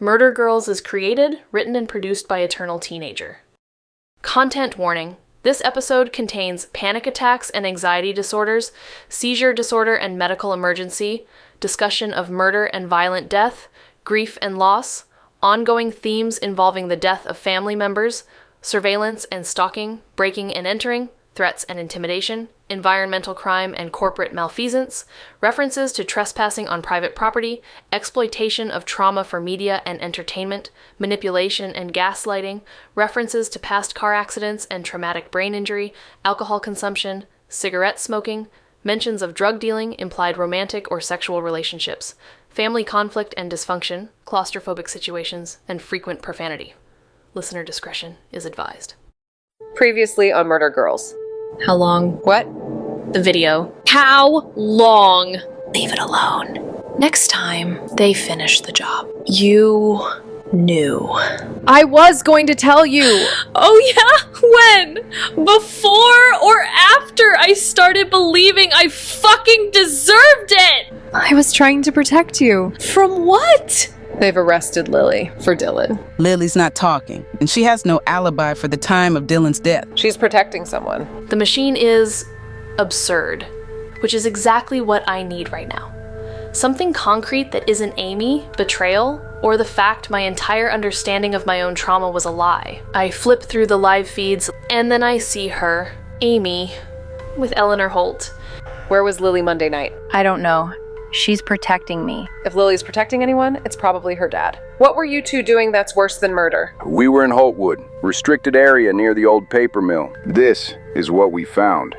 Murder Girls is created, written, and produced by Eternal Teenager. Content warning. This episode contains panic attacks and anxiety disorders, seizure disorder and medical emergency, discussion of murder and violent death, grief and loss, ongoing themes involving the death of family members, surveillance and stalking, breaking and entering, threats and intimidation, environmental crime and corporate malfeasance, references to trespassing on private property, exploitation of trauma for media and entertainment, manipulation and gaslighting, references to past car accidents and traumatic brain injury, alcohol consumption, cigarette smoking, mentions of drug dealing, implied romantic or sexual relationships, family conflict and dysfunction, claustrophobic situations, and frequent profanity. Listener discretion is advised. Previously on Murder Girls. How long? What? The video. How long? Leave it alone. Next time, they finish the job. You knew. I was going to tell you. Oh yeah? When? Before or after I started believing I fucking deserved it? I was trying to protect you. From what? They've arrested Lily for Dylan. Lily's not talking, and she has no alibi for the time of Dylan's death. She's protecting someone. The machine is absurd, which is exactly what I need right now. Something concrete that isn't Amy, betrayal, or the fact my entire understanding of my own trauma was a lie. I flip through the live feeds, and then I see her, Amy, with Eleanor Holt. Where was Lily Monday night? I don't know. She's protecting me. If Lily's protecting anyone, it's probably her dad. What were you two doing that's worse than murder? We were in Holtwood, restricted area near the old paper mill. This is what we found.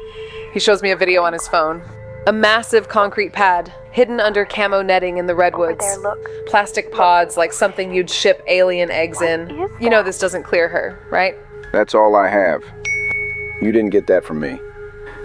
He shows me a video on his phone. A massive concrete pad, hidden under camo netting in the redwoods. Over there, look. Plastic pods like something you'd ship alien eggs in. You know this doesn't clear her, right? That's all I have. You didn't get that from me.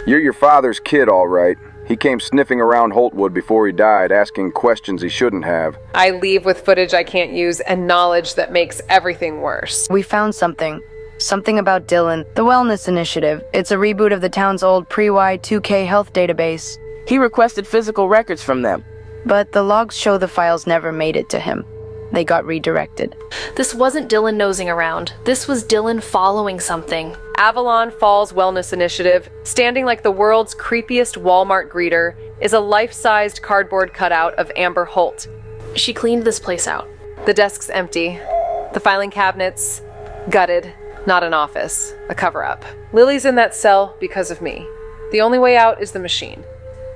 You're your father's kid, all right. He came sniffing around Holtwood before he died, asking questions he shouldn't have. I leave with footage I can't use and knowledge that makes everything worse. We found something. Something about Dylan. The Wellness Initiative. It's a reboot of the town's old pre-Y2K health database. He requested physical records from them. But the logs show the files never made it to him. They got redirected. This wasn't Dylan nosing around. This was Dylan following something. Avalon Falls Wellness Initiative, standing like the world's creepiest Walmart greeter, is a life-sized cardboard cutout of Amber Holt. She cleaned this place out. The desk's empty. The filing cabinets, gutted. Not an office. A cover-up. Lily's in that cell because of me. The only way out is the machine,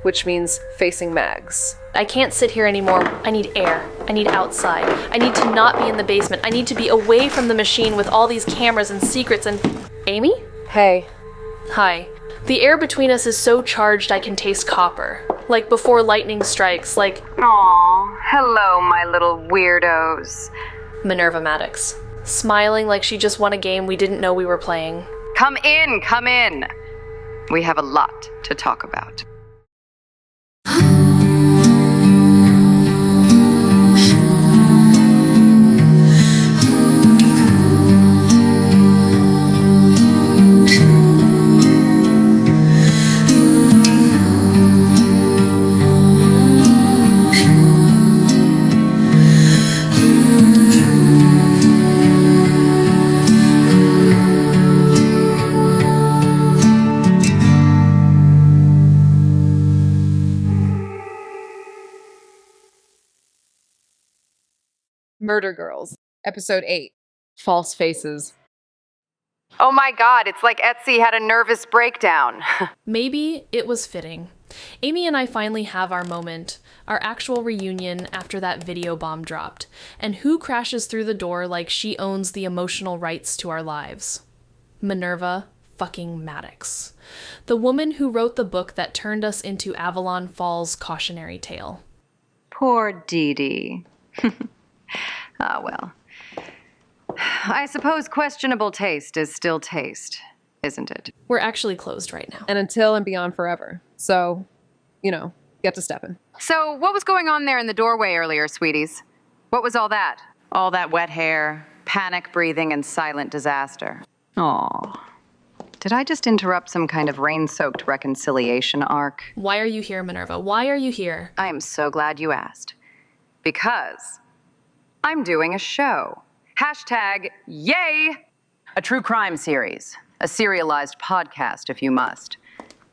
which means facing Mags. I can't sit here anymore. I need air. I need outside. I need to not be in the basement. I need to be away from the machine with all these cameras and secrets and... Amy? Hey. Hi. The air between us is so charged I can taste copper. Like before lightning strikes, like... Aw, hello, my little weirdos. Minerva Maddox. Smiling like she just won a game we didn't know we were playing. Come in, come in. We have a lot to talk about. Murder Girls, Episode 8, False Faces. Oh my god, it's like Etsy had a nervous breakdown. Maybe it was fitting. Amy and I finally have our moment, our actual reunion after that video bomb dropped. And who crashes through the door like she owns the emotional rights to our lives? Minerva fucking Maddox. The woman who wrote the book that turned us into Avalon Falls' cautionary tale. Poor Dee Dee. Ah, well. I suppose questionable taste is still taste, isn't it? We're actually closed right now. And until and beyond forever. So, get to stepping. So, what was going on there in the doorway earlier, sweeties? What was all that? All that wet hair, panic breathing, and silent disaster. Aw. Did I just interrupt some kind of rain-soaked reconciliation arc? Why are you here, Minerva? Why are you here? I am so glad you asked. Because I'm doing a show. Hashtag yay! A true crime series. A serialized podcast, if you must.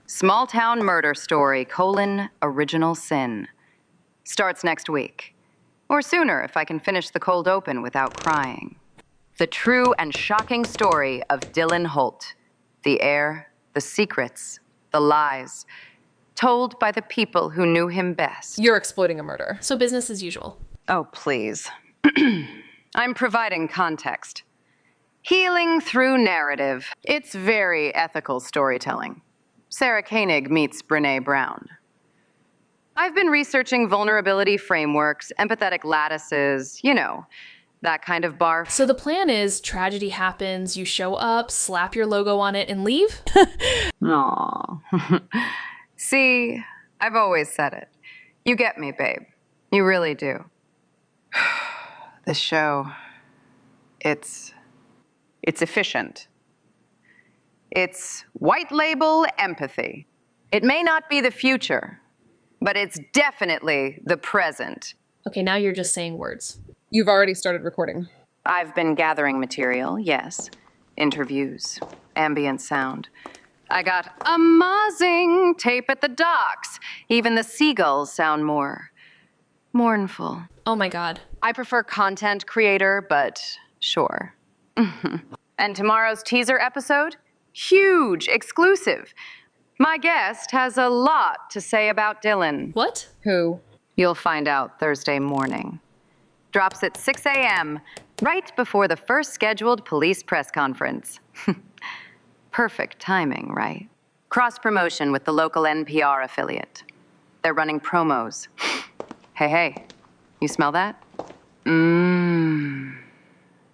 Small Town Murder Story, Original Sin. Starts next week. Or sooner, if I can finish the cold open without crying. The true and shocking story of Dylan Holt. The air, the secrets, the lies. Told by the people who knew him best. You're exploiting a murder. So business as usual. Oh, please. I'm providing context. Healing through narrative. It's very ethical storytelling. Sarah Koenig meets Brené Brown. I've been researching vulnerability frameworks, empathetic lattices, that kind of barf. So the plan is tragedy happens, you show up, slap your logo on it, and leave? Aww. See, I've always said it. You get me, babe. You really do. The show, it's efficient. It's white label empathy. It may not be the future, but it's definitely the present. Okay, now you're just saying words. You've already started recording. I've been gathering material, yes. Interviews, ambient sound. I got amazing tape at the docks. Even the seagulls sound more mournful. Oh my god. I prefer content creator, but sure. And tomorrow's teaser episode? Huge, exclusive. My guest has a lot to say about Dylan. What? Who? You'll find out Thursday morning. Drops at 6 a.m., right before the first scheduled police press conference. Perfect timing, right? Cross-promotion with the local NPR affiliate. They're running promos. Hey, you smell that?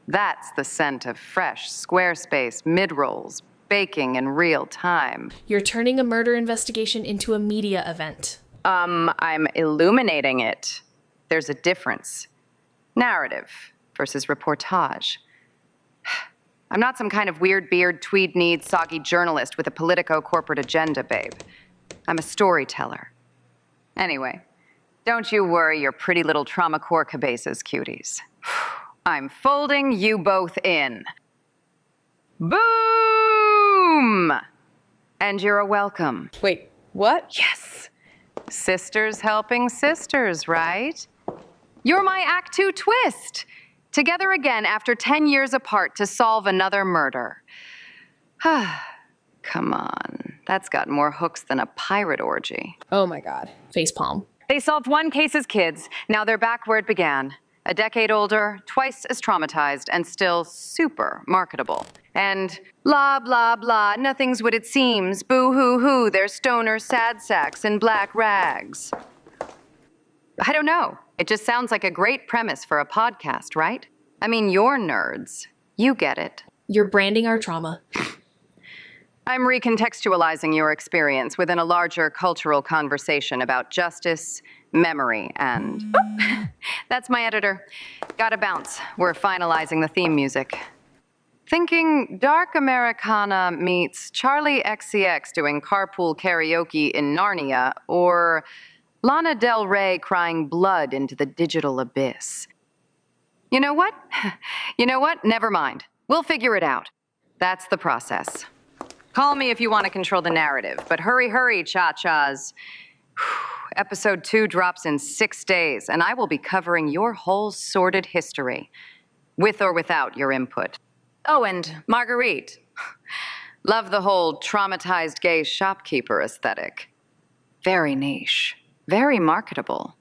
That's the scent of fresh Squarespace mid-rolls, baking in real time. You're turning a murder investigation into a media event. I'm illuminating it. There's a difference. Narrative versus reportage. I'm not some kind of weird beard, tweed-kneed, soggy journalist with a politico-corporate agenda, babe. I'm a storyteller. Anyway, don't you worry your pretty little trauma core cabases, cuties. I'm folding you both in. Boom! And you're a welcome. Wait, what? Yes. Sisters helping sisters, right? You're my Act 2 twist. Together again after 10 years apart to solve another murder. Come on. That's got more hooks than a pirate orgy. Oh my god. Facepalm. They solved one case as kids. Now they're back where it began. A decade older, twice as traumatized, and still super marketable. And blah, blah, blah, nothing's what it seems. Boo-hoo-hoo, they're stoner sad sacks in black rags. I don't know. It just sounds like a great premise for a podcast, right? I mean, you're nerds. You get it. You're branding our trauma. I'm recontextualizing your experience within a larger cultural conversation about justice, memory, and... That's my editor. Gotta bounce. We're finalizing the theme music. Thinking Dark Americana meets Charlie XCX doing carpool karaoke in Narnia, or Lana Del Rey crying blood into the digital abyss. You know what? Never mind. We'll figure it out. That's the process. Call me if you want to control the narrative, but hurry, cha-chas. Episode 2 drops in 6 days, and I will be covering your whole sordid history, with or without your input. Oh, and Marguerite. Love the whole traumatized gay shopkeeper aesthetic. Very niche, very marketable.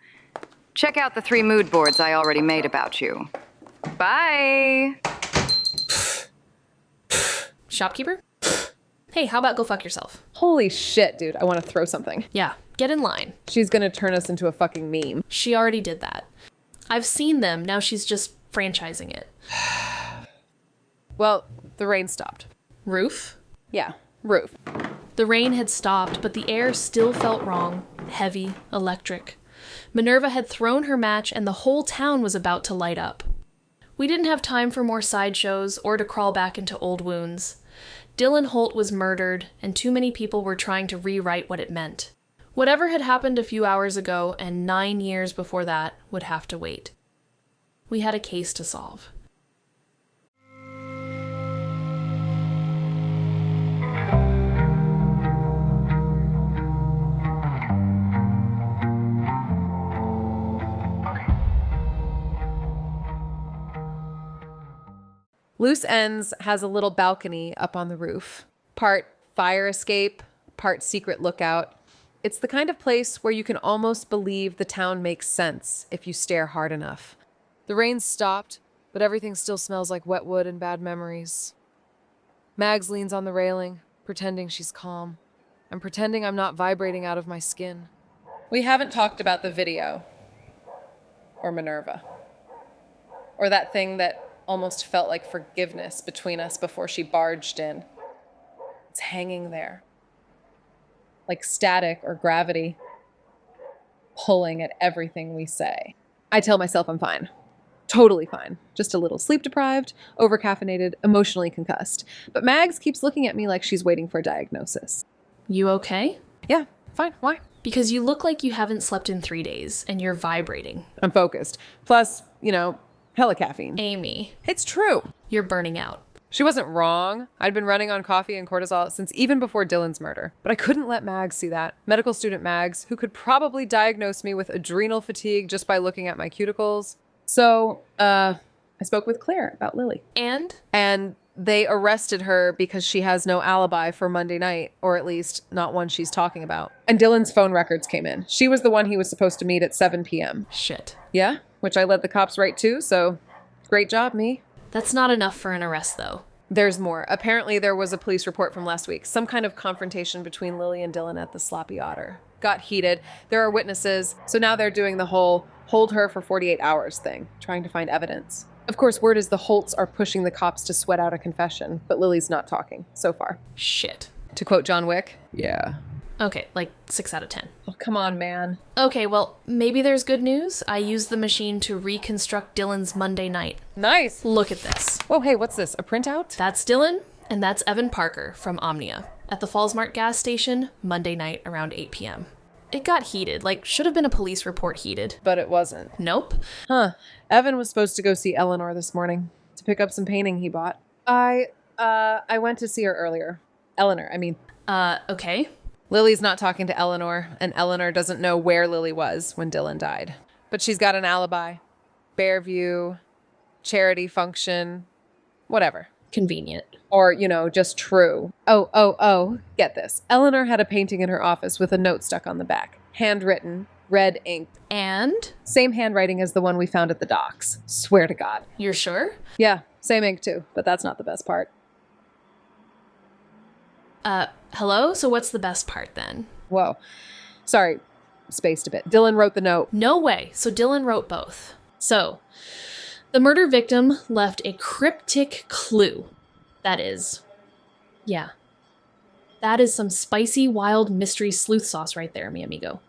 Check out the 3 mood boards I already made about you. Bye! Shopkeeper? Hey, how about go fuck yourself? Holy shit, dude. I want to throw something. Yeah, get in line. She's gonna turn us into a fucking meme. She already did that. I've seen them, now she's just franchising it. Well, the rain stopped. Roof? Yeah, roof. The rain had stopped, but the air still felt wrong, heavy, electric. Minerva had thrown her match and the whole town was about to light up. We didn't have time for more sideshows or to crawl back into old wounds. Dylan Holt was murdered, and too many people were trying to rewrite what it meant. Whatever had happened a few hours ago and 9 years before that would have to wait. We had a case to solve. Loose Ends has a little balcony up on the roof. Part fire escape, part secret lookout. It's the kind of place where you can almost believe the town makes sense if you stare hard enough. The rain's stopped, but everything still smells like wet wood and bad memories. Mags leans on the railing, pretending she's calm. I'm pretending I'm not vibrating out of my skin. We haven't talked about the video. Or Minerva. Or that thing that almost felt like forgiveness between us before she barged in. It's hanging there. Like static or gravity. Pulling at everything we say. I tell myself I'm fine. Totally fine. Just a little sleep deprived, over-caffeinated, emotionally concussed. But Mags keeps looking at me like she's waiting for a diagnosis. You okay? Yeah, fine. Why? Because you look like you haven't slept in 3 days, and you're vibrating. I'm focused. Plus, hella caffeine. Amy, It's true. you're burning out. She wasn't wrong. I'd been running on coffee and cortisol since even before Dylan's murder. But I couldn't let Mags see that. Medical student Mags, who could probably diagnose me with adrenal fatigue just by looking at my cuticles. So, I spoke with Claire about Lily. And they arrested her because she has no alibi for Monday night, or at least not one she's talking about. And Dylan's phone records came in. She was the one he was supposed to meet at 7 p.m. Shit. Yeah, which I led the cops right to, so great job, me. That's not enough for an arrest, though. There's more. Apparently there was a police report from last week. Some kind of confrontation between Lily and Dylan at the Sloppy Otter. Got heated. There are witnesses. So now they're doing the whole hold her for 48 hours thing, trying to find evidence. Of course, word is the Holts are pushing the cops to sweat out a confession, but Lily's not talking, so far. Shit. To quote John Wick, yeah. Okay, like 6 out of 10. Oh, come on, man. Okay, well, maybe there's good news. I used the machine to reconstruct Dylan's Monday night. Nice. Look at this. Whoa, hey, what's this? A printout? That's Dylan, and that's Evan Parker from Omnia at the Falls Mart gas station Monday night around 8 p.m. It got heated, like should have been a police report heated. But it wasn't. Nope. Huh. Evan was supposed to go see Eleanor this morning to pick up some painting he bought. I went to see her earlier. Eleanor, I mean. Okay. Lily's not talking to Eleanor, and Eleanor doesn't know where Lily was when Dylan died. But she's got an alibi. Bearview, charity function, whatever. Convenient. Or, just true. Oh, get this. Eleanor had a painting in her office with a note stuck on the back. Handwritten, red ink. And? Same handwriting as the one we found at the docks. Swear to God. You're sure? Yeah, same ink too, but that's not the best part. Hello? So what's the best part then? Whoa. Sorry, spaced a bit. Dylan wrote the note. No way. So Dylan wrote both. So, the murder victim left a cryptic clue. That is some spicy, wild mystery sleuth sauce right there, mi amigo.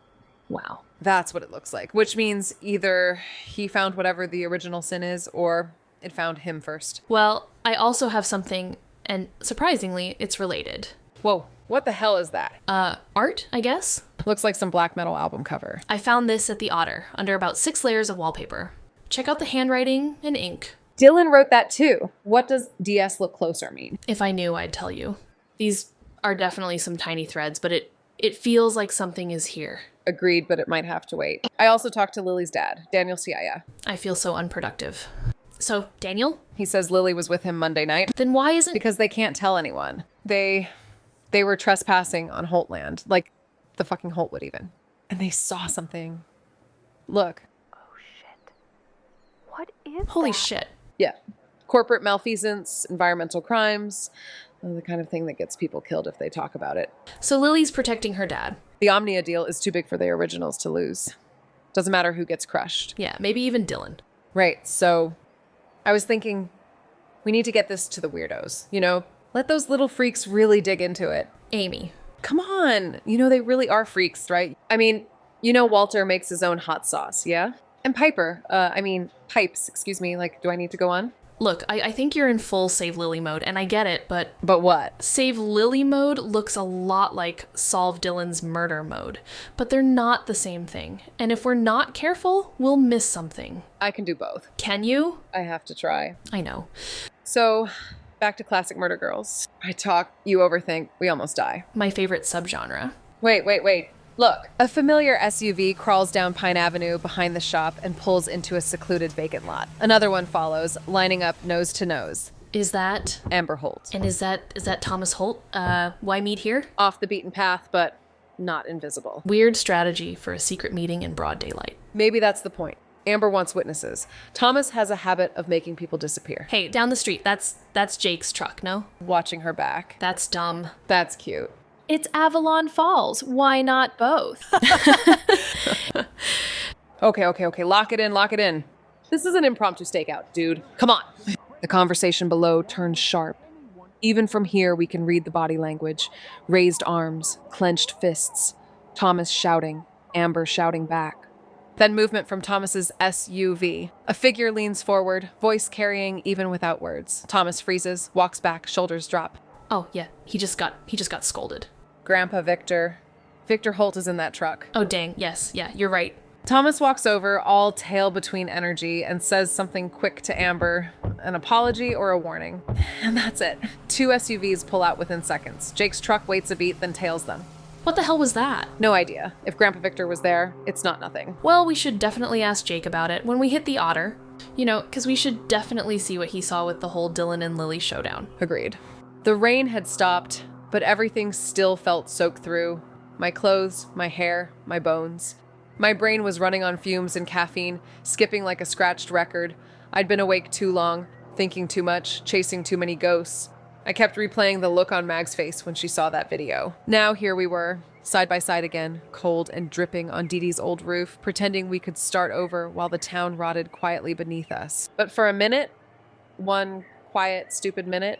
Wow. That's what it looks like, which means either he found whatever the original sin is, or it found him first. Well, I also have something, and surprisingly, it's related. Whoa, what the hell is that? Art, I guess? Looks like some black metal album cover. I found this at the Otter, under about 6 layers of wallpaper. Check out the handwriting and ink. Dylan wrote that too. What does DS look closer mean? If I knew, I'd tell you. These are definitely some tiny threads, but it feels like something is here. Agreed, but it might have to wait. I also talked to Lily's dad, Daniel Siaya. I feel so unproductive. So, Daniel? He says Lily was with him Monday night. Then why isn't... Because they can't tell anyone. They were trespassing on Holt land. Like, the fucking Holtwood even. And they saw something. Look. Oh, shit. What is Holy that? shit. Yeah. Corporate malfeasance, environmental crimes, the kind of thing that gets people killed if they talk about it. So Lily's protecting her dad. The Omnia deal is too big for the originals to lose. Doesn't matter who gets crushed. Yeah, maybe even Dylan. Right, so I was thinking we need to get this to the weirdos. Let those little freaks really dig into it. Amy. Come on. They really are freaks, right? I mean, Walter makes his own hot sauce, yeah? And Pipes, excuse me. Like, do I need to go on? Look, I think you're in full Save Lily mode, and I get it, but... But what? Save Lily mode looks a lot like Solve Dylan's murder mode, but they're not the same thing. And if we're not careful, we'll miss something. I can do both. Can you? I have to try. I know. So, back to classic murder girls. I talk, you overthink, we almost die. My favorite subgenre. Wait. Look, a familiar SUV crawls down Pine Avenue behind the shop and pulls into a secluded vacant lot. Another one follows, lining up nose to nose. Is that... Amber Holt. And is that Thomas Holt? Why meet here? Off the beaten path, but not invisible. Weird strategy for a secret meeting in broad daylight. Maybe that's the point. Amber wants witnesses. Thomas has a habit of making people disappear. Hey, down the street, that's Jake's truck, no? Watching her back. That's dumb. That's cute. It's Avalon Falls. Why not both? Okay. Lock it in. This is an impromptu stakeout, dude. Come on. The conversation below turns sharp. Even from here, we can read the body language. Raised arms, clenched fists. Thomas shouting, Amber shouting back. Then movement from Thomas's SUV. A figure leans forward, voice carrying even without words. Thomas freezes, walks back, shoulders drop. Oh, yeah, he just got scolded. Grandpa Victor. Victor Holt is in that truck. Oh, dang, yes, yeah, you're right. Thomas walks over, all tail between energy, and says something quick to Amber, an apology or a warning. And that's it. 2 SUVs pull out within seconds. Jake's truck waits a beat, then tails them. What the hell was that? No idea. If Grandpa Victor was there, it's not nothing. Well, we should definitely ask Jake about it when we hit the Otter. You know, because we should definitely see what he saw with the whole Dylan and Lily showdown. Agreed. The rain had stopped, but everything still felt soaked through. My clothes, my hair, my bones. My brain was running on fumes and caffeine, skipping like a scratched record. I'd been awake too long, thinking too much, chasing too many ghosts. I kept replaying the look on Mag's face when she saw that video. Now here we were, side by side again, cold and dripping on Dee Dee's old roof, pretending we could start over while the town rotted quietly beneath us. But for a minute, one quiet, stupid minute,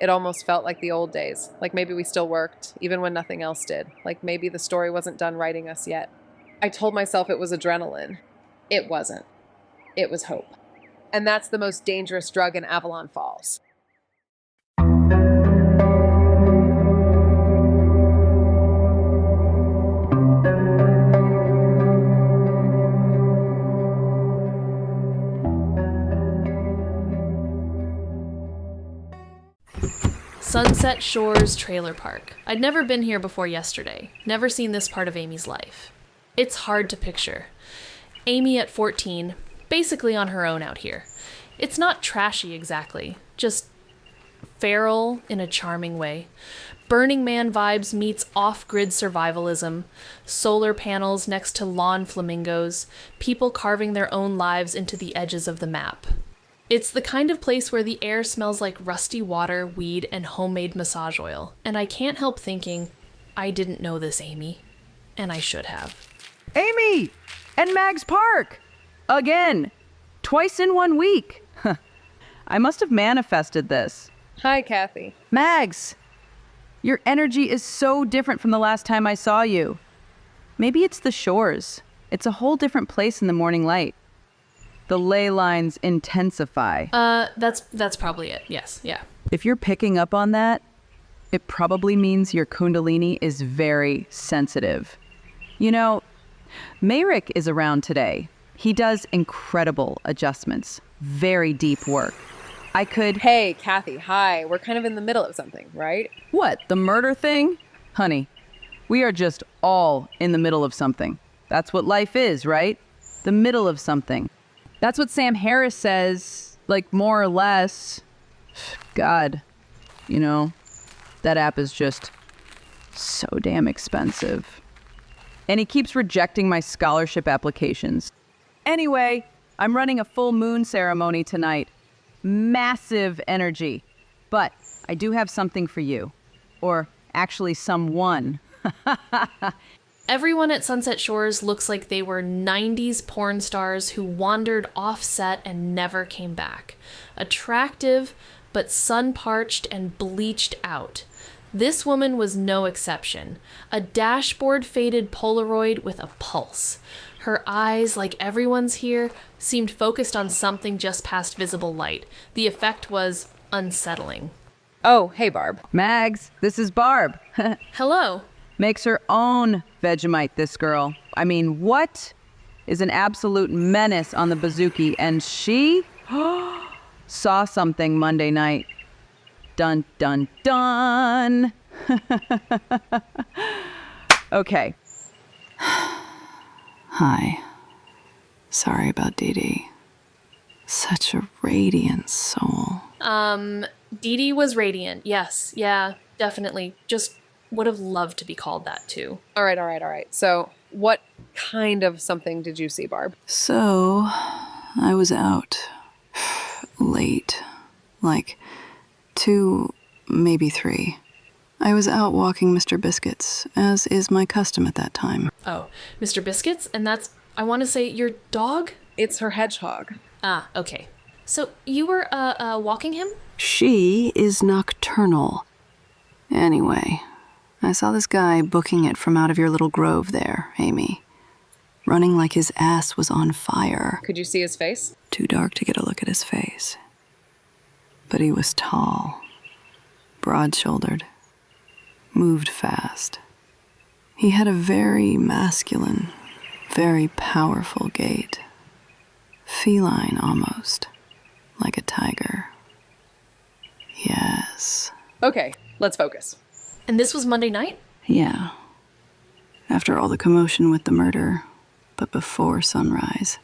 it almost felt like the old days. Like maybe we still worked, even when nothing else did. Like maybe the story wasn't done writing us yet. I told myself it was adrenaline. It wasn't. It was hope. And that's the most dangerous drug in Avalon Falls. Sunset Shores Trailer Park. I'd never been here before yesterday. Never seen this part of Amy's life. It's hard to picture. Amy at 14, basically on her own out here. It's not trashy exactly, just feral in a charming way. Burning Man vibes meets off-grid survivalism, solar panels next to lawn flamingos, people carving their own lives into the edges of the map. It's the kind of place where the air smells like rusty water, weed, and homemade massage oil. And I can't help thinking, I didn't know this, Amy. And I should have. Amy! And Mag's Park! Again! Twice in 1 week! I must have manifested this. Hi, Kathy. Mags! Your energy is so different from the last time I saw you. Maybe it's the shores. It's a whole different place in the morning light. The ley lines intensify. That's probably it. Yes, yeah. If you're picking up on that, it probably means your kundalini is very sensitive. You know, Mayrick is around today. He does incredible adjustments, very deep work. I could... Hey, Kathy, hi. We're kind of in the middle of something, right? What, the murder thing? Honey, we are just all in the middle of something. That's what life is, right? The middle of something. That's what Sam Harris says, like, more or less. God, you know, that app is just so damn expensive. And he keeps rejecting my scholarship applications. Anyway, I'm running a full moon ceremony tonight. Massive energy. But I do have something for you. Or actually someone. Everyone at Sunset Shores looks like they were 90s porn stars who wandered off set and never came back. Attractive, but sun-parched and bleached out. This woman was no exception. A dashboard-faded Polaroid with a pulse. Her eyes, like everyone's here, seemed focused on something just past visible light. The effect was unsettling. Oh, hey, Barb. Mags, this is Barb. Hello. Makes her own Vegemite, this girl. I mean, what? Is an absolute menace on the Bazooki, and she saw something Monday night. Dun, dun, dun. Okay. Hi. Sorry about Dee Dee. Such a radiant soul. Dee Dee was radiant. Yes. Yeah, definitely. Just would have loved to be called that too. All right. So, what kind of something did you see, Barb? So, I was out late. Like 2, maybe 3. I was out walking Mr. Biscuits, as is my custom at that time. Oh, Mr. Biscuits? And that's, I want to say, your dog? It's her hedgehog. Ah, okay. So you were, walking him? She is nocturnal. Anyway, I saw this guy booking it from out of your little grove there, Amy. Running like his ass was on fire. Could you see his face? Too dark to get a look at his face. But he was tall, broad-shouldered, moved fast. He had a very masculine, very powerful gait. Feline almost, like a tiger. Yes. Okay, let's focus. And this was Monday night? Yeah. After all the commotion with the murder, but before sunrise.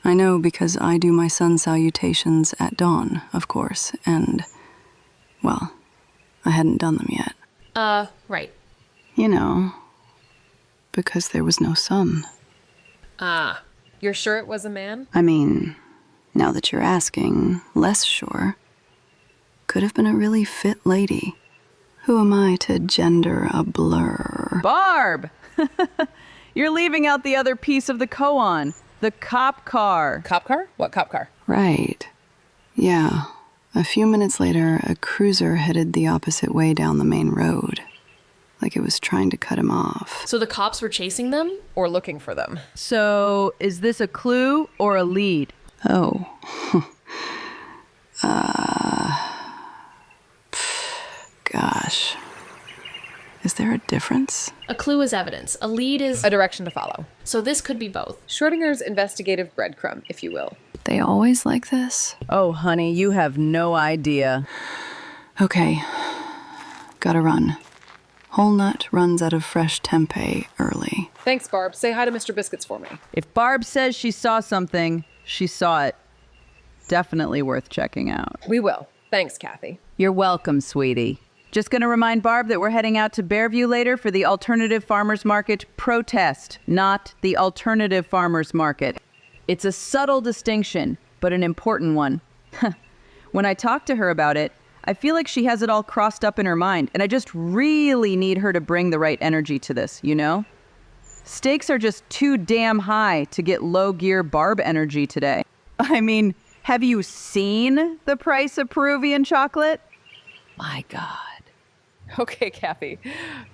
I know because I do my sun salutations at dawn, of course, and, well, I hadn't done them yet. Right. You know, because there was no sun. Ah. You're sure it was a man? I mean, now that you're asking, less sure. Could have been a really fit lady. Who am I to gender a blur? Barb! You're leaving out the other piece of the koan. The cop car. Cop car? What cop car? Right. Yeah. A few minutes later, a cruiser headed the opposite way down the main road. Like it was trying to cut him off. So the cops were chasing them? Or looking for them? So, is this a clue or a lead? Oh. Gosh. Is there a difference? A clue is evidence. A lead is... A direction to follow. So this could be both. Schrodinger's investigative breadcrumb, if you will. They always like this? Oh, honey, you have no idea. Okay. Gotta run. Whole Nut runs out of fresh tempeh early. Thanks, Barb. Say hi to Mr. Biscuits for me. If Barb says she saw something, she saw it. Definitely worth checking out. We will. Thanks, Kathy. You're welcome, sweetie. Just gonna remind Barb that we're heading out to Bearview later for the Alternative Farmers Market protest, not the Alternative Farmers Market. It's a subtle distinction, but an important one. When I talk to her about it, I feel like she has it all crossed up in her mind, and I just really need her to bring the right energy to this, you know? Stakes are just too damn high to get low-gear Barb energy today. I mean, have you seen the price of Peruvian chocolate? My God. Okay, Kathy.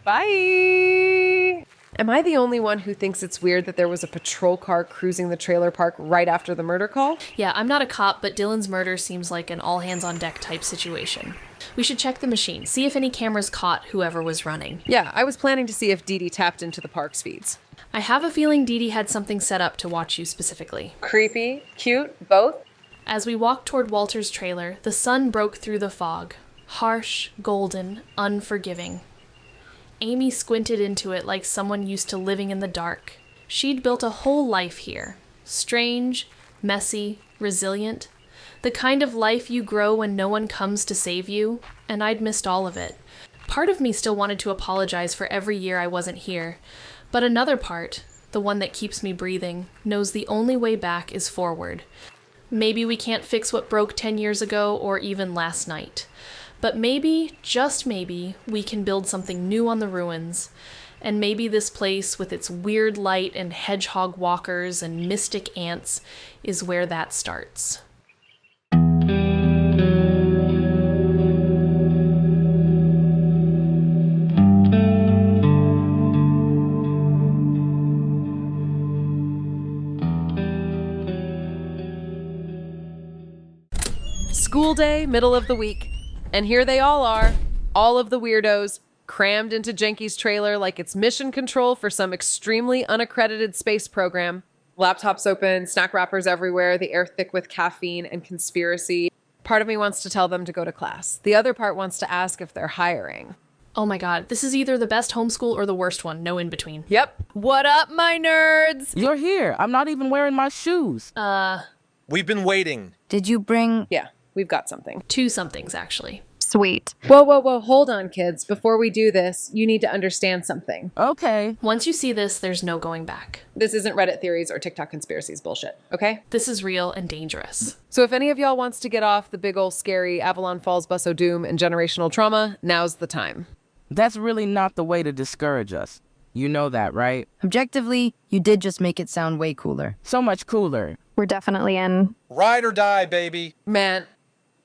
Bye! Am I the only one who thinks it's weird that there was a patrol car cruising the trailer park right after the murder call? Yeah, I'm not a cop, but Dylan's murder seems like an all-hands-on-deck type situation. We should check the machine, see if any cameras caught whoever was running. Yeah, I was planning to see if Dee Dee tapped into the park's feeds. I have a feeling Dee Dee had something set up to watch you specifically. Creepy, cute, both? As we walked toward Walter's trailer, the sun broke through the fog. Harsh, golden, unforgiving. Amy squinted into it like someone used to living in the dark. She'd built a whole life here. Strange, messy, resilient. The kind of life you grow when no one comes to save you, and I'd missed all of it. Part of me still wanted to apologize for every year I wasn't here, but another part, the one that keeps me breathing, knows the only way back is forward. Maybe we can't fix what broke 10 years ago or even last night. But maybe, just maybe, we can build something new on the ruins. And maybe this place, with its weird light and hedgehog walkers and mystic ants, is where that starts. School day, middle of the week. And here they all are, all of the weirdos, crammed into Jenky's trailer like it's mission control for some extremely unaccredited space program. Laptops open, snack wrappers everywhere, the air thick with caffeine and conspiracy. Part of me wants to tell them to go to class. The other part wants to ask if they're hiring. Oh my god, this is either the best homeschool or the worst one, no in between. Yep. What up, my nerds? You're here. I'm not even wearing my shoes. We've been waiting. Did you bring... Yeah, we've got something. 2 somethings, actually. Sweet. Whoa, hold on, kids. Before we do this, you need to understand something. Okay. Once you see this, there's no going back. This isn't Reddit theories or TikTok conspiracies bullshit, okay? This is real and dangerous. So if any of y'all wants to get off the big ol' scary Avalon Falls bus o' doom and generational trauma, now's the time. That's really not the way to discourage us. You know that, right? Objectively, you did just make it sound way cooler. So much cooler. We're definitely in. Ride or die, baby. Man,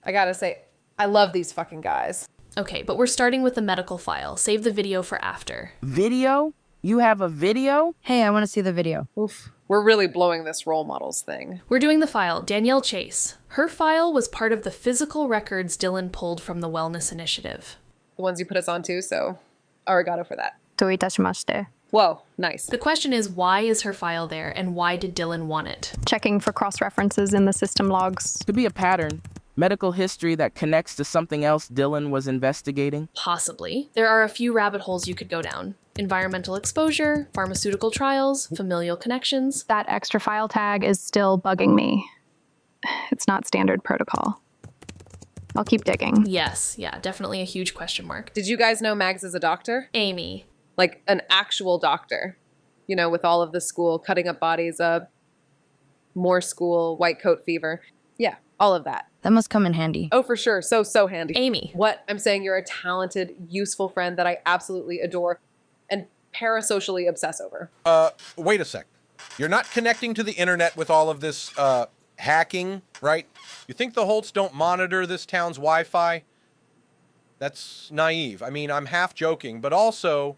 I gotta say, I love these fucking guys. Okay, but we're starting with the medical file. Save the video for after. Video? You have a video? Hey, I want to see the video. Oof. We're really blowing this role models thing. We're doing the file. Danielle Chase. Her file was part of the physical records Dylan pulled from the Wellness Initiative. The ones you put us onto, so arigato for that. Doitashimashite. Whoa, nice. The question is, why is her file there, and why did Dylan want it? Checking for cross-references in the system logs. Could be a pattern. Medical history that connects to something else Dylan was investigating. Possibly. There are a few rabbit holes you could go down. Environmental exposure, pharmaceutical trials, familial connections. That extra file tag is still bugging me. It's not standard protocol. I'll keep digging. Yes, yeah, definitely a huge question mark. Did you guys know Mags is a doctor? Amy. Like an actual doctor. You know, with all of the school, cutting up bodies, more school, white coat fever. Yeah, all of that. That must come in handy. Oh, for sure. So handy. Amy. What? I'm saying you're a talented, useful friend that I absolutely adore and parasocially obsess over. Wait a sec. You're not connecting to the internet with all of this, hacking, right? You think the Holts don't monitor this town's Wi-Fi? That's naive. I mean, I'm half joking, but also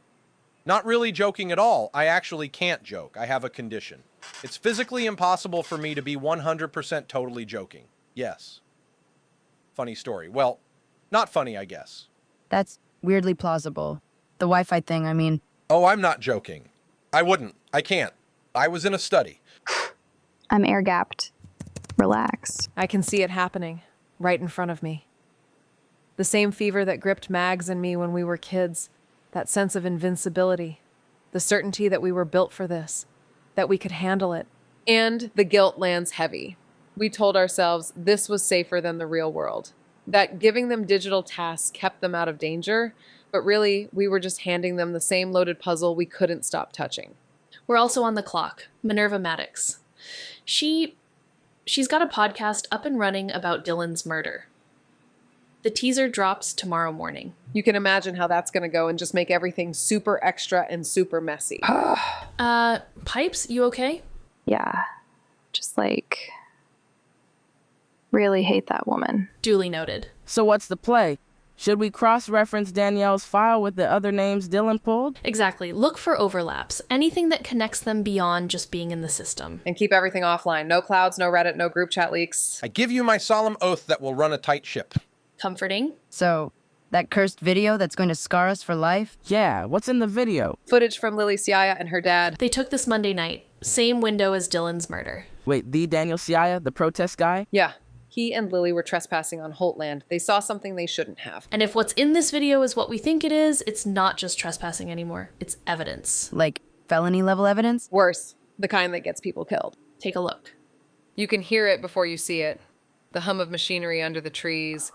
not really joking at all. I actually can't joke. I have a condition. It's physically impossible for me to be 100% totally joking. Yes. Funny story. Well, not funny, I guess. That's weirdly plausible. The Wi-Fi thing, I mean... Oh, I'm not joking. I wouldn't. I can't. I was in a study. I'm air-gapped. Relax. I can see it happening right in front of me. The same fever that gripped Mags and me when we were kids. That sense of invincibility. The certainty that we were built for this. That we could handle it. And the guilt lands heavy. We told ourselves this was safer than the real world. That giving them digital tasks kept them out of danger, but really, we were just handing them the same loaded puzzle we couldn't stop touching. We're also on the clock. Minerva Maddox. She's got a podcast up and running about Dylan's murder. The teaser drops tomorrow morning. You can imagine how that's going to go and just make everything super extra and super messy. Pipes, you okay? Yeah. Just like... really hate that woman. Duly noted. So what's the play? Should we cross-reference Danielle's file with the other names Dylan pulled? Exactly. Look for overlaps. Anything that connects them beyond just being in the system. And keep everything offline. No clouds, no Reddit, no group chat leaks. I give you my solemn oath that we'll run a tight ship. Comforting. So, that cursed video that's going to scar us for life? Yeah, what's in the video? Footage from Lily Siaya and her dad. They took this Monday night. Same window as Dylan's murder. Wait, the Daniel Siaya, the protest guy? Yeah. He and Lily were trespassing on Holt land. They saw something they shouldn't have. And if what's in this video is what we think it is, it's not just trespassing anymore. It's evidence. Like felony level evidence? Worse. The kind that gets people killed. Take a look. You can hear it before you see it. The hum of machinery under the trees.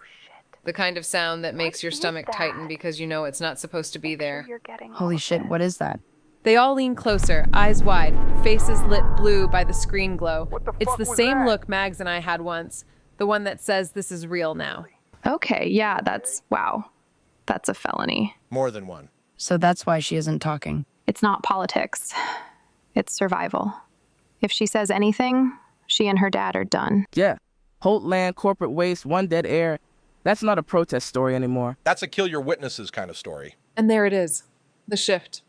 The kind of sound that makes your stomach tighten because you know it's not supposed to be there. Holy shit, what is that? They all lean closer, eyes wide, faces lit blue by the screen glow. It's the same look Mags and I had once. The one that says this is real now. Okay, yeah, wow. That's a felony. More than one. So that's why she isn't talking. It's not politics. It's survival. If she says anything, she and her dad are done. Yeah. Holt land, corporate waste, one dead heir. That's not a protest story anymore. That's a kill your witnesses kind of story. And there it is. The shift.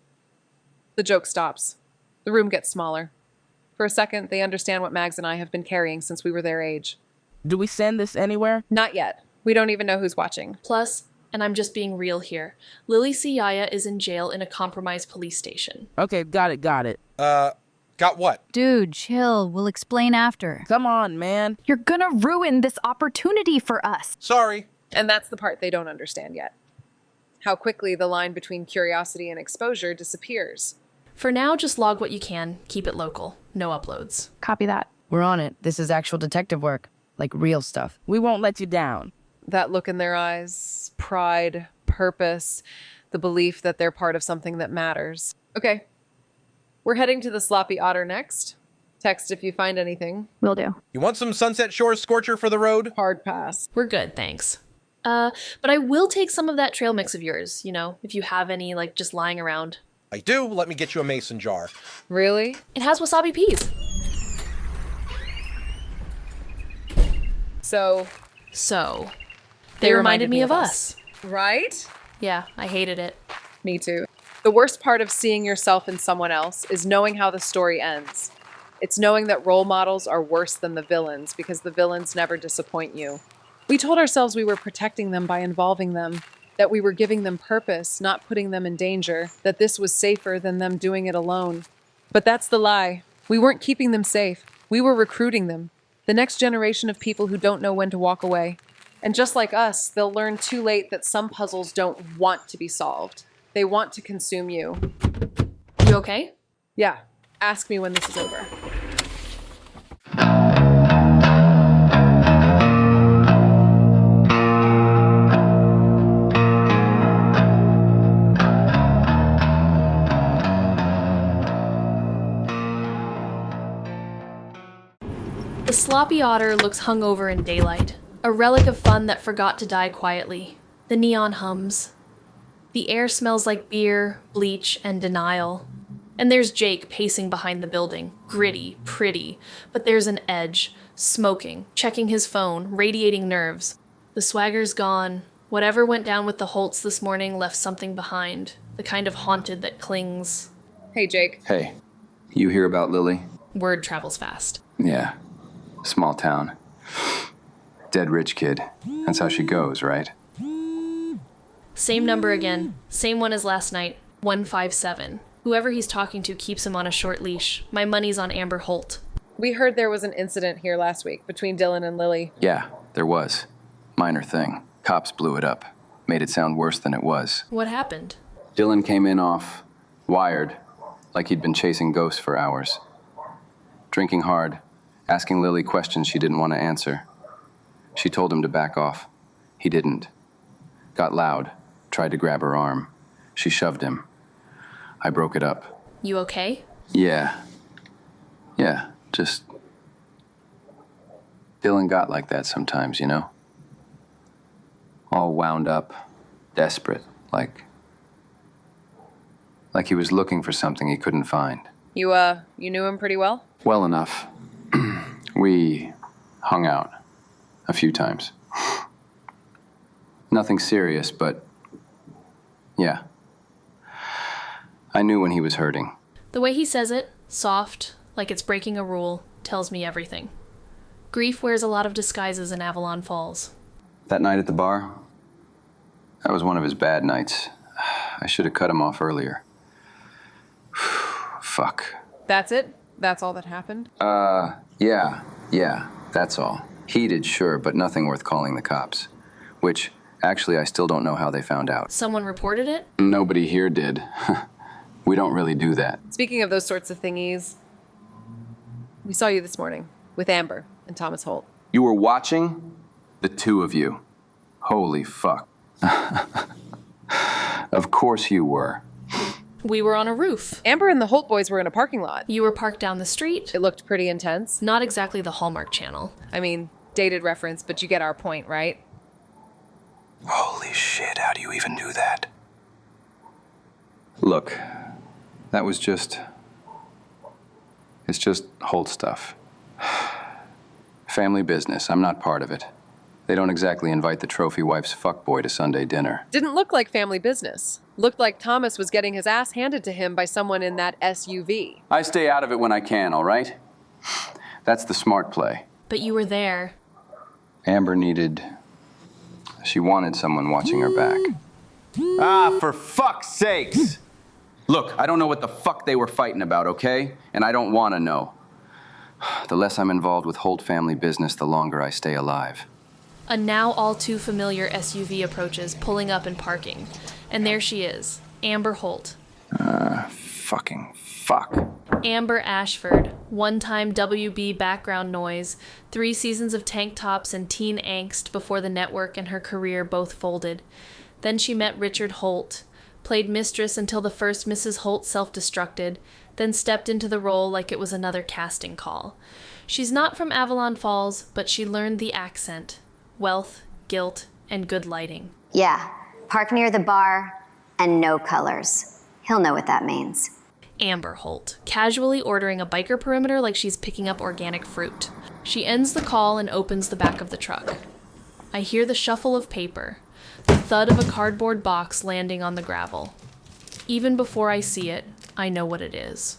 The joke stops. The room gets smaller. For a second, they understand what Mags and I have been carrying since we were their age. Do we send this anywhere? Not yet. We don't even know who's watching. Plus, and I'm just being real here, Lily Siyaya is in jail in a compromised police station. Okay, got it. Got what? Dude, chill. We'll explain after. Come on, man. You're gonna ruin this opportunity for us. Sorry. And that's the part they don't understand yet. How quickly the line between curiosity and exposure disappears. For now, just log what you can, keep it local. No uploads. Copy that. We're on it. This is actual detective work. Like real stuff. We won't let you down. That look in their eyes, pride, purpose, the belief that they're part of something that matters. Okay. We're heading to the Sloppy Otter next. Text if you find anything. Will do. You want some Sunset Shores Scorcher for the road? Hard pass. We're good, thanks. But I will take some of that trail mix of yours, if you have any, just lying around. I do. Let me get you a mason jar. Really? It has wasabi peas. So, they reminded me of us. Right? Yeah, I hated it. Me too. The worst part of seeing yourself in someone else is knowing how the story ends. It's knowing that role models are worse than the villains because the villains never disappoint you. We told ourselves we were protecting them by involving them, that we were giving them purpose, not putting them in danger, that this was safer than them doing it alone. But that's the lie. We weren't keeping them safe. We were recruiting them. The next generation of people who don't know when to walk away. And just like us, they'll learn too late that some puzzles don't want to be solved. They want to consume you. You okay? Yeah. Ask me when this is over. The Sloppy Otter looks hungover in daylight, a relic of fun that forgot to die quietly. The neon hums. The air smells like beer, bleach, and denial. And there's Jake pacing behind the building, gritty, pretty, but there's an edge, smoking, checking his phone, radiating nerves. The swagger's gone. Whatever went down with the Holtz this morning left something behind, the kind of haunted that clings. Hey, Jake. Hey, you hear about Lily? Word travels fast. Yeah, small town. Dead rich kid. That's how she goes, right? Same number again. Same one as last night. 157. Whoever he's talking to keeps him on a short leash. My money's on Amber Holt. We heard there was an incident here last week between Dylan and Lily. Yeah, there was. Minor thing. Cops blew it up. Made it sound worse than it was. What happened? Dylan came in off, wired, like he'd been chasing ghosts for hours. Drinking hard, asking Lily questions she didn't want to answer. She told him to back off. He didn't. Got loud, tried to grab her arm. She shoved him. I broke it up. You okay? Yeah, just... Dylan got like that sometimes, All wound up, desperate, like he was looking for something he couldn't find. You knew him pretty well? Well enough. We hung out a few times. Nothing serious, but yeah. I knew when he was hurting. The way he says it, soft, like it's breaking a rule, tells me everything. Grief wears a lot of disguises in Avalon Falls. That night at the bar, that was one of his bad nights. I should have cut him off earlier. Fuck. That's it? That's all that happened? Yeah, that's all. Heated, sure, but nothing worth calling the cops. Which, actually, I still don't know how they found out. Someone reported it? Nobody here did. We don't really do that. Speaking of those sorts of thingies, we saw you this morning with Amber and Thomas Holt. You were watching? The two of you. Holy fuck. Of course you were. We were on a roof. Amber and the Holt boys were in a parking lot. You were parked down the street. It looked pretty intense. Not exactly the Hallmark Channel. I mean, dated reference, but you get our point, right? Holy shit, how do you even do that? Look, that was just... It's just Holt stuff. Family business, I'm not part of it. They don't exactly invite the trophy wife's fuckboy to Sunday dinner. Didn't look like family business. Looked like Thomas was getting his ass handed to him by someone in that SUV. I stay out of it when I can, all right? That's the smart play. But you were there. Amber she wanted someone watching her back. Ah, for fuck's sakes! Look, I don't know what the fuck they were fighting about, okay? And I don't want to know. The less I'm involved with Holt family business, the longer I stay alive. A now all too familiar SUV approaches, pulling up and parking. And there she is, Amber Holt. Fucking fuck. Amber Ashford, one-time WB background noise, 3 seasons of tank tops and teen angst before the network and her career both folded. Then she met Richard Holt, played mistress until the first Mrs. Holt self-destructed, then stepped into the role like it was another casting call. She's not from Avalon Falls, but she learned the accent, wealth, guilt, and good lighting. Yeah, park near the bar and no colors. He'll know what that means. Amber Holt, casually ordering a biker perimeter like she's picking up organic fruit. She ends the call and opens the back of the truck. I hear the shuffle of paper, the thud of a cardboard box landing on the gravel. Even before I see it, I know what it is.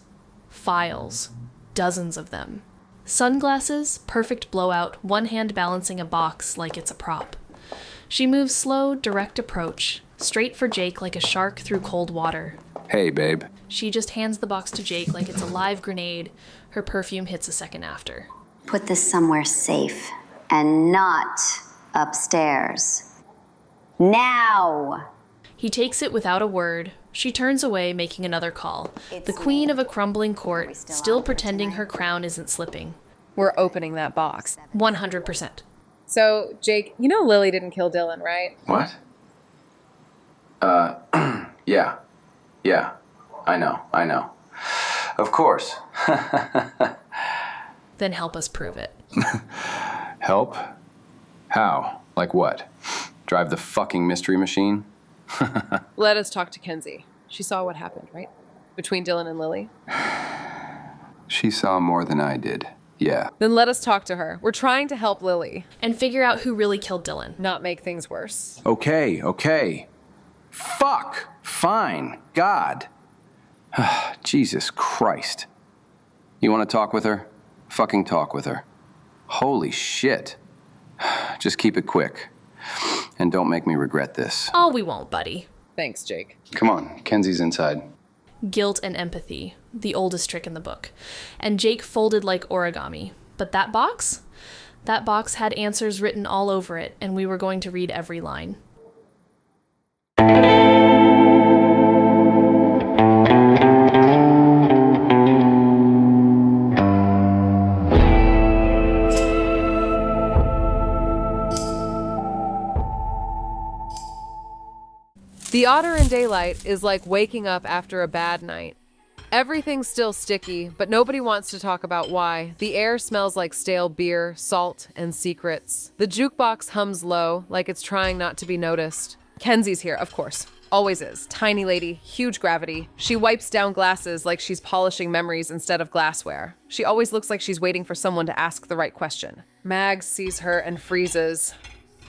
Files. Dozens of them. Sunglasses, perfect blowout, one hand balancing a box like it's a prop. She moves slow, direct approach, straight for Jake like a shark through cold water. Hey, babe. She just hands the box to Jake like it's a live grenade. Her perfume hits a second after. Put this somewhere safe and not upstairs. Now! He takes it without a word. She turns away, making another call. The queen of a crumbling court, still pretending her crown isn't slipping. We're opening that box. 100%. So, Jake, you know Lily didn't kill Dylan, right? What? Yeah. Yeah. I know. Of course. Then help us prove it. Help? How? Like what? Drive the fucking mystery machine? Let us talk to Kenzie. She saw what happened, right? Between Dylan and Lily. She saw more than I did. Yeah. Then let us talk to her. We're trying to help Lily. And figure out who really killed Dylan. Not make things worse. Okay. Fuck. Fine. God. Jesus Christ. You want to talk with her? Fucking talk with her. Holy shit. Just keep it quick. And don't make me regret this. Oh, we won't, buddy. Thanks, Jake. Come on, Kenzie's inside. Guilt and empathy, the oldest trick in the book. And Jake folded like origami. But that box? That box had answers written all over it, and we were going to read every line. The otter in daylight is like waking up after a bad night. Everything's still sticky, but nobody wants to talk about why. The air smells like stale beer, salt, and secrets. The jukebox hums low, like it's trying not to be noticed. Kenzie's here, of course. Always is. Tiny lady, huge gravity. She wipes down glasses like she's polishing memories instead of glassware. She always looks like she's waiting for someone to ask the right question. Mags sees her and freezes.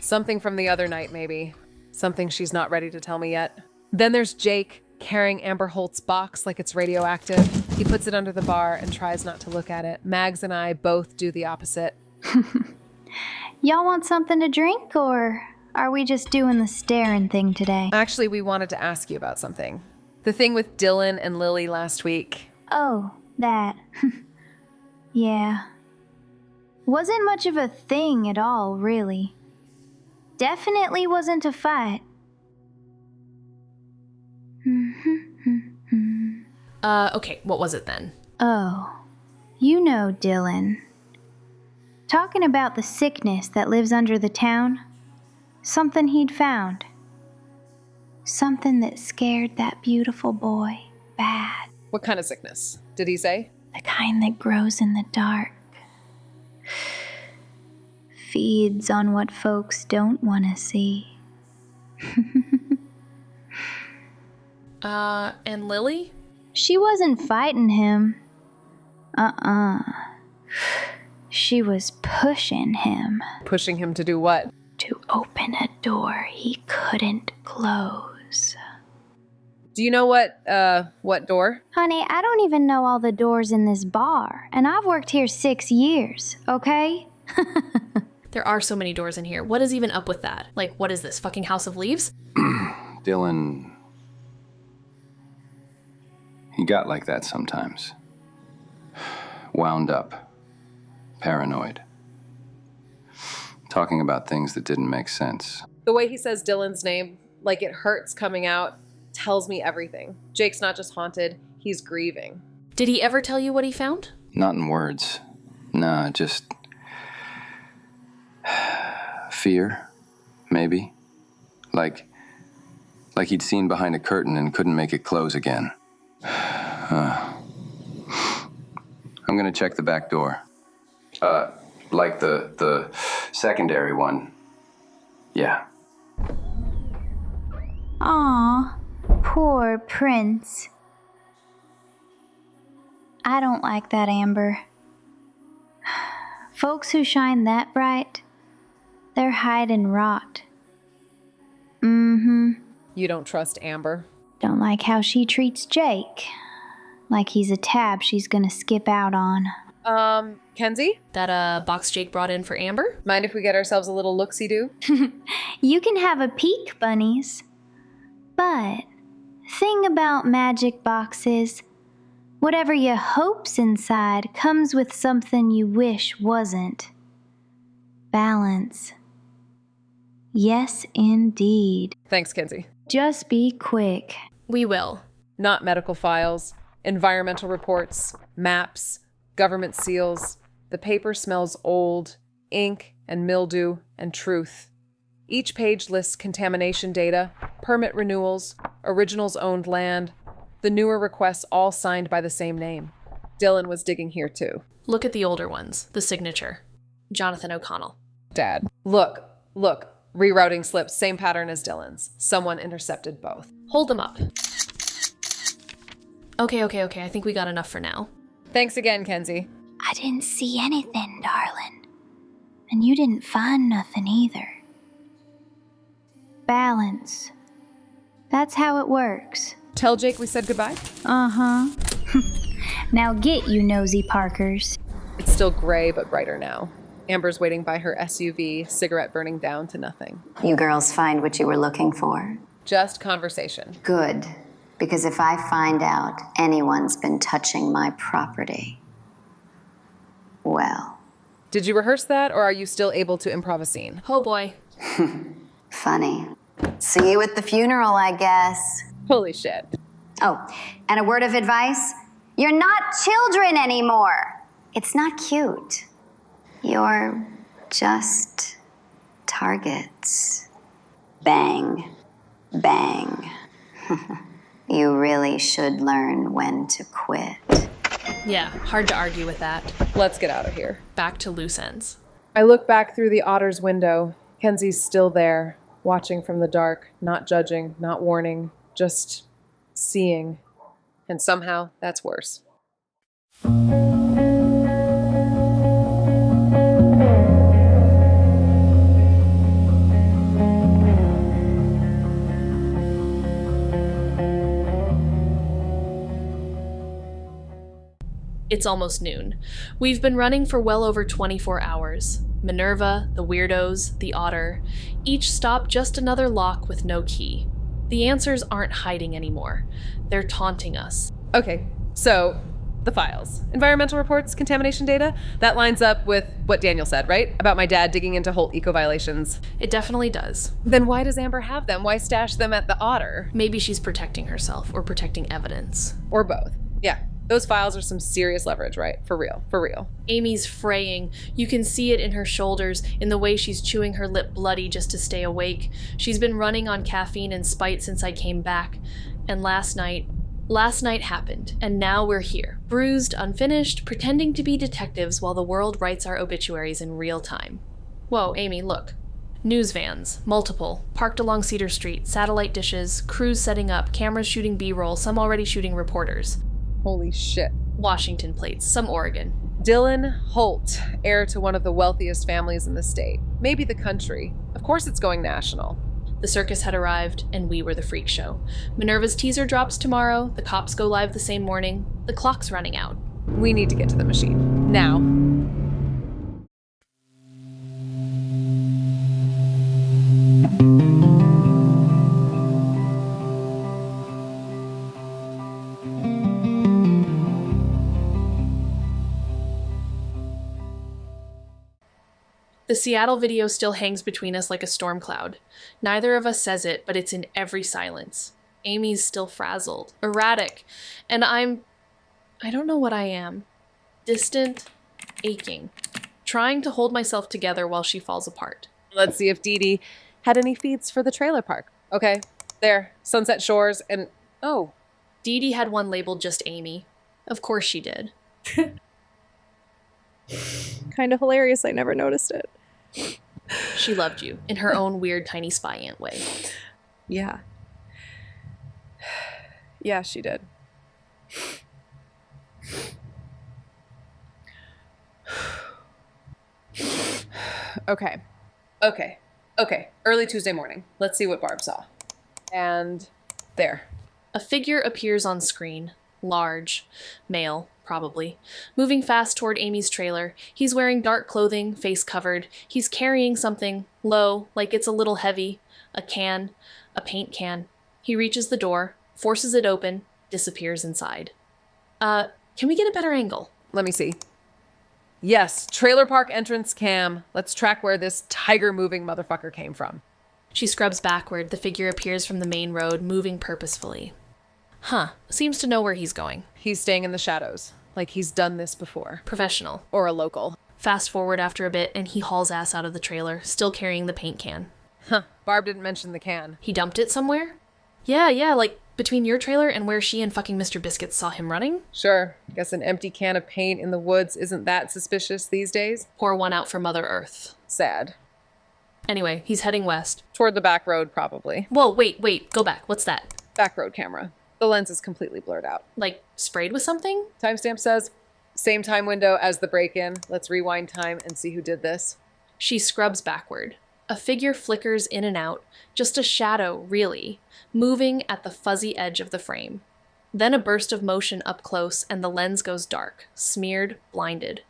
Something from the other night, maybe. Something she's not ready to tell me yet. Then there's Jake, carrying Amber Holt's box like it's radioactive. He puts it under the bar and tries not to look at it. Mags and I both do the opposite. Y'all want something to drink, or are we just doing the staring thing today? Actually, we wanted to ask you about something. The thing with Dylan and Lily last week. Oh, that. Yeah. Wasn't much of a thing at all, really. Definitely wasn't a fight. Okay, what was it then? Oh, you know Dylan. Talking about the sickness that lives under the town. Something he'd found. Something that scared that beautiful boy bad. What kind of sickness? Did he say? The kind that grows in the dark. Feeds on what folks don't want to see. And Lily? She wasn't fighting him. She was pushing him. Pushing him to do what? To open a door he couldn't close. Do you know what door? Honey, I don't even know all the doors in this bar, and I've worked here 6 years, okay? There are so many doors in here. What is even up with that? Like, what is this, fucking House of Leaves? Dylan... He got like that sometimes. Wound up. Paranoid. Talking about things that didn't make sense. The way he says Dylan's name, like it hurts coming out, tells me everything. Jake's not just haunted, he's grieving. Did he ever tell you what he found? Not in words. Nah, just... fear, maybe. Like he'd seen behind a curtain and couldn't make it close again. I'm gonna check the back door. Like the secondary one. Yeah. Aw, poor Prince. I don't like that, Amber. Folks who shine that bright, they're hide and rot. Mm-hmm. You don't trust Amber? Don't like how she treats Jake. Like he's a tab she's gonna skip out on. Kenzie? That, box Jake brought in for Amber? Mind if we get ourselves a little look-see-do? You can have a peek, bunnies. But, thing about magic boxes, whatever you hope's inside comes with something you wish wasn't. Balance. Yes, indeed. Thanks, Kenzie. Just be quick. We will. Not medical files, environmental reports, maps, government seals. The paper smells old, ink and mildew and truth. Each page lists contamination data, permit renewals, originals owned land, the newer requests all signed by the same name. Dylan was digging here too. Look at the older ones, the signature. Jonathan O'Connell. Dad. Look. Rerouting slips, same pattern as Dylan's. Someone intercepted both. Hold them up. Okay, I think we got enough for now. Thanks again, Kenzie. I didn't see anything, darling. And you didn't find nothing either. Balance. That's how it works. Tell Jake we said goodbye? Uh-huh. Now get, you nosy Parkers. It's still gray, but brighter now. Amber's waiting by her SUV, cigarette burning down to nothing. You girls find what you were looking for? Just conversation. Good. Because if I find out anyone's been touching my property, well. Did you rehearse that, or are you still able to improv a scene? Oh boy. Funny. See you at the funeral, I guess. Holy shit. Oh, and a word of advice? You're not children anymore. It's not cute. You're just targets. Bang. Bang. You really should learn when to quit. Yeah, hard to argue with that. Let's get out of here. Back to loose ends. I look back through the Otter's window. Kenzie's still there, watching from the dark, not judging, not warning, just seeing. And somehow, that's worse. It's almost noon. We've been running for well over 24 hours. Minerva, the Weirdos, the Otter, each stop just another lock with no key. The answers aren't hiding anymore. They're taunting us. Okay, so the files. Environmental reports, contamination data, that lines up with what Daniel said, right? About my dad digging into Holt eco violations. It definitely does. Then why does Amber have them? Why stash them at the Otter? Maybe she's protecting herself or protecting evidence. Or both. Yeah. Those files are some serious leverage, right? For real. Amy's fraying. You can see it in her shoulders, in the way she's chewing her lip bloody just to stay awake. She's been running on caffeine and spite since I came back. And last night happened, and now we're here. Bruised, unfinished, pretending to be detectives while the world writes our obituaries in real time. Whoa, Amy, look. News vans, multiple, parked along Cedar Street, satellite dishes, crews setting up, cameras shooting B-roll, some already shooting reporters. Holy shit. Washington plates, some Oregon. Dylan Holt, heir to one of the wealthiest families in the state. Maybe the country. Of course it's going national. The circus had arrived, and we were the freak show. Minerva's teaser drops tomorrow, the cops go live the same morning, the clock's running out. We need to get to the machine. Now. The Seattle video still hangs between us like a storm cloud. Neither of us says it, but it's in every silence. Amy's still frazzled, erratic, and I don't know what I am. Distant, aching, trying to hold myself together while she falls apart. Let's see if Dee Dee had any feeds for the trailer park. Okay, there, Sunset Shores, and oh. Dee Dee had one labeled just Amy. Of course she did. Kind of hilarious, I never noticed it. She loved you, in her own weird tiny spy ant way. Yeah. Yeah, she did. Okay. Early Tuesday morning. Let's see what Barb saw. And there. A figure appears on screen. Large. Male, probably. Moving fast toward Amy's trailer. He's wearing dark clothing, face covered. He's carrying something, low, like it's a little heavy. A can. A paint can. He reaches the door, forces it open, disappears inside. Can we get a better angle? Let me see. Yes, trailer park entrance cam. Let's track where this tiger-moving motherfucker came from. She scrubs backward. The figure appears from the main road, moving purposefully. Huh. Seems to know where he's going. He's staying in the shadows, like he's done this before. Professional. Or a local. Fast forward after a bit, and he hauls ass out of the trailer, still carrying the paint can. Huh. Barb didn't mention the can. He dumped it somewhere? Yeah, like between your trailer and where she and fucking Mr. Biscuit saw him running? Sure. Guess an empty can of paint in the woods isn't that suspicious these days. Pour one out for Mother Earth. Sad. Anyway, he's heading west. Toward the back road, probably. Whoa, wait, go back. What's that? Back road camera. The lens is completely blurred out. Like, sprayed with something? Timestamp says, same time window as the break-in. Let's rewind time and see who did this. She scrubs backward. A figure flickers in and out, just a shadow, really, moving at the fuzzy edge of the frame. Then a burst of motion up close, and the lens goes dark, smeared, blinded.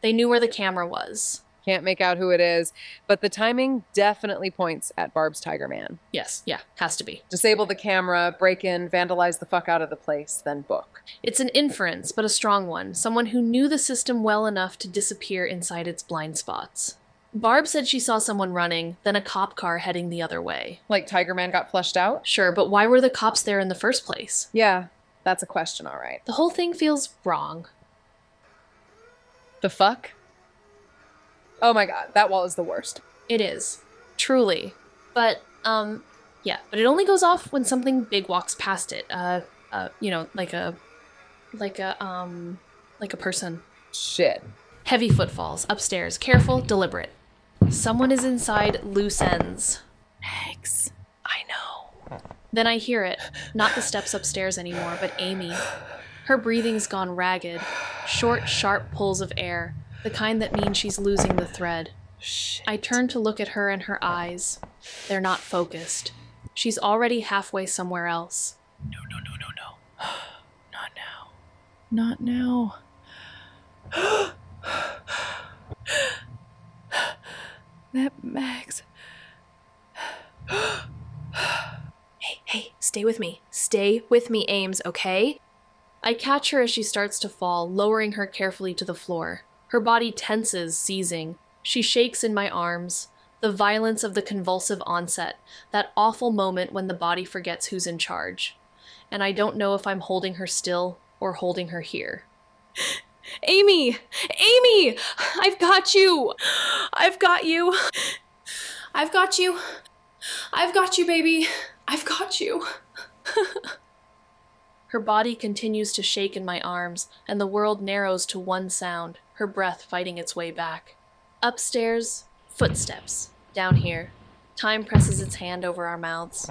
They knew where the camera was. Can't make out who it is, but the timing definitely points at Barb's Tiger Man. Yes, yeah, has to be. Disable the camera, break in, vandalize the fuck out of the place, then book. It's an inference, but a strong one. Someone who knew the system well enough to disappear inside its blind spots. Barb said she saw someone running, then a cop car heading the other way. Like Tiger Man got flushed out? Sure, but why were the cops there in the first place? Yeah, that's a question, all right. The whole thing feels wrong. The fuck? Oh my god, that wall is the worst. It is. Truly. But, yeah. But it only goes off when something big walks past it. Like a person. Shit. Heavy footfalls, upstairs, careful, deliberate. Someone is inside loose ends. Eggs. I know. Then I hear it. Not the steps upstairs anymore, but Amy. Her breathing's gone ragged. Short, sharp pulls of air. The kind that means she's losing the thread. Shit. I turn to look at her and her eyes. They're not focused. She's already halfway somewhere else. No. Not now. That Max. Hey, stay with me. Stay with me, Ames, okay? I catch her as she starts to fall, lowering her carefully to the floor. Her body tenses, seizing. She shakes in my arms. The violence of the convulsive onset, that awful moment when the body forgets who's in charge. And I don't know if I'm holding her still or holding her here. Amy! I've got you! I've got you, baby. I've got you. Her body continues to shake in my arms, and the world narrows to one sound, her breath fighting its way back. Upstairs, footsteps. Down here. Time presses its hand over our mouths.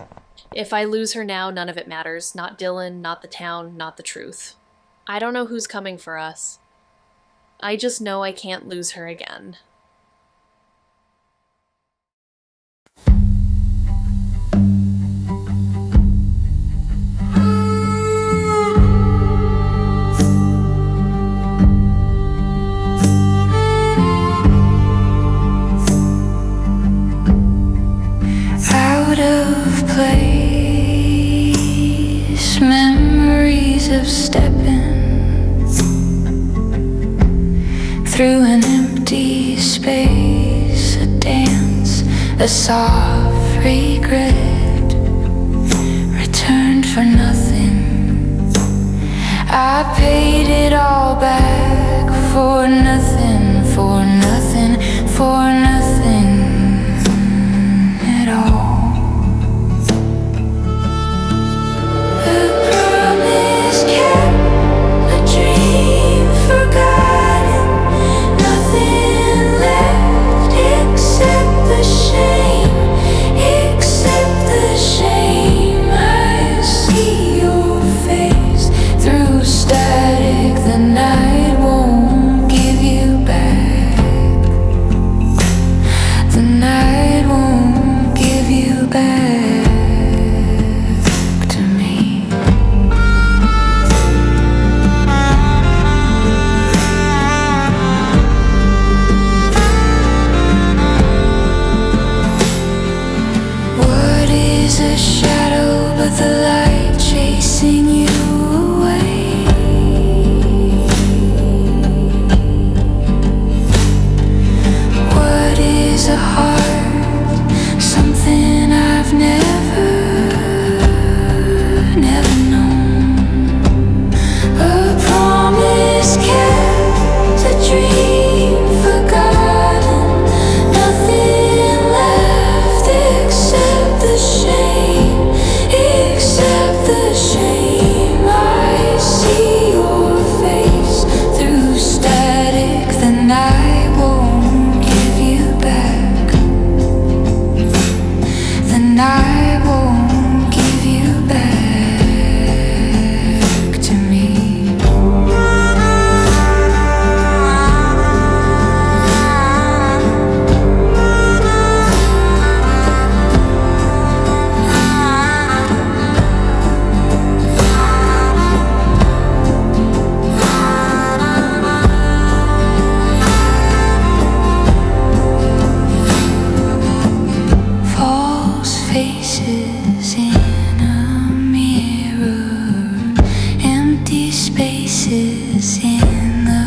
If I lose her now, none of it matters. Not Dylan, not the town, not the truth. I don't know who's coming for us. I just know I can't lose her again. Out of place, memories of stepping through an empty space the soft regret returned for nothing. I paid it all back for nothing, for nothing, for nothing at all. The promise kept, a dream forgotten, nothing left except the shame, except the shame. I see your face through static, the night won't give you back. The night won't give you back to me. What is a shadow but the light chasing you away? What is a heart? Something I've never known. A promise kept, a dream forgotten, nothing left except the shame, except the shame. I see your face through static, the night won't give you back. The night won't give you back to me. False faces in a mirror, empty spaces in the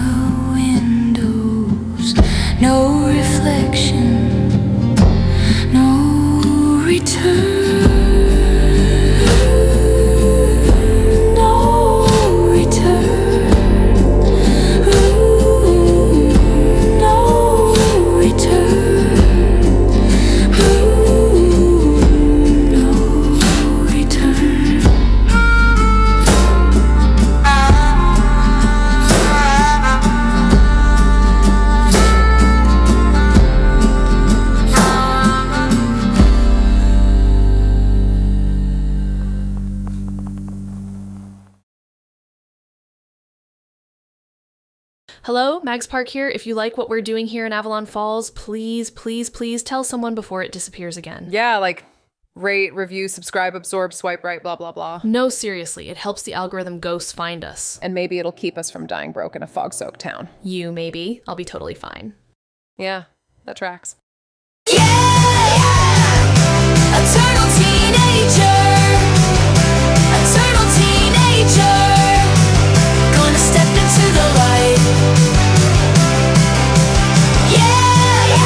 windows, no reflection, no return, no return, no return. Hello, Mags Park here. If you like what we're doing here in Avalon Falls, please, please, please tell someone before it disappears again. Yeah, like rate, review, subscribe, absorb, swipe right, blah, blah, blah. No, seriously, it helps the algorithm ghosts find us. And maybe it'll keep us from dying broke in a fog-soaked town. You, maybe. I'll be totally fine. Yeah, that tracks. Eternal teenager, eternal teenager, gonna step into the light. Yeah,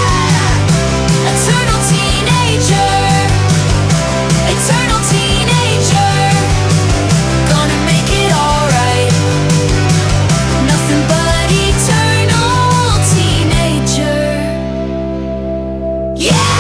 eternal teenager, eternal teenager, gonna make it alright. Nothing but eternal teenager. Yeah.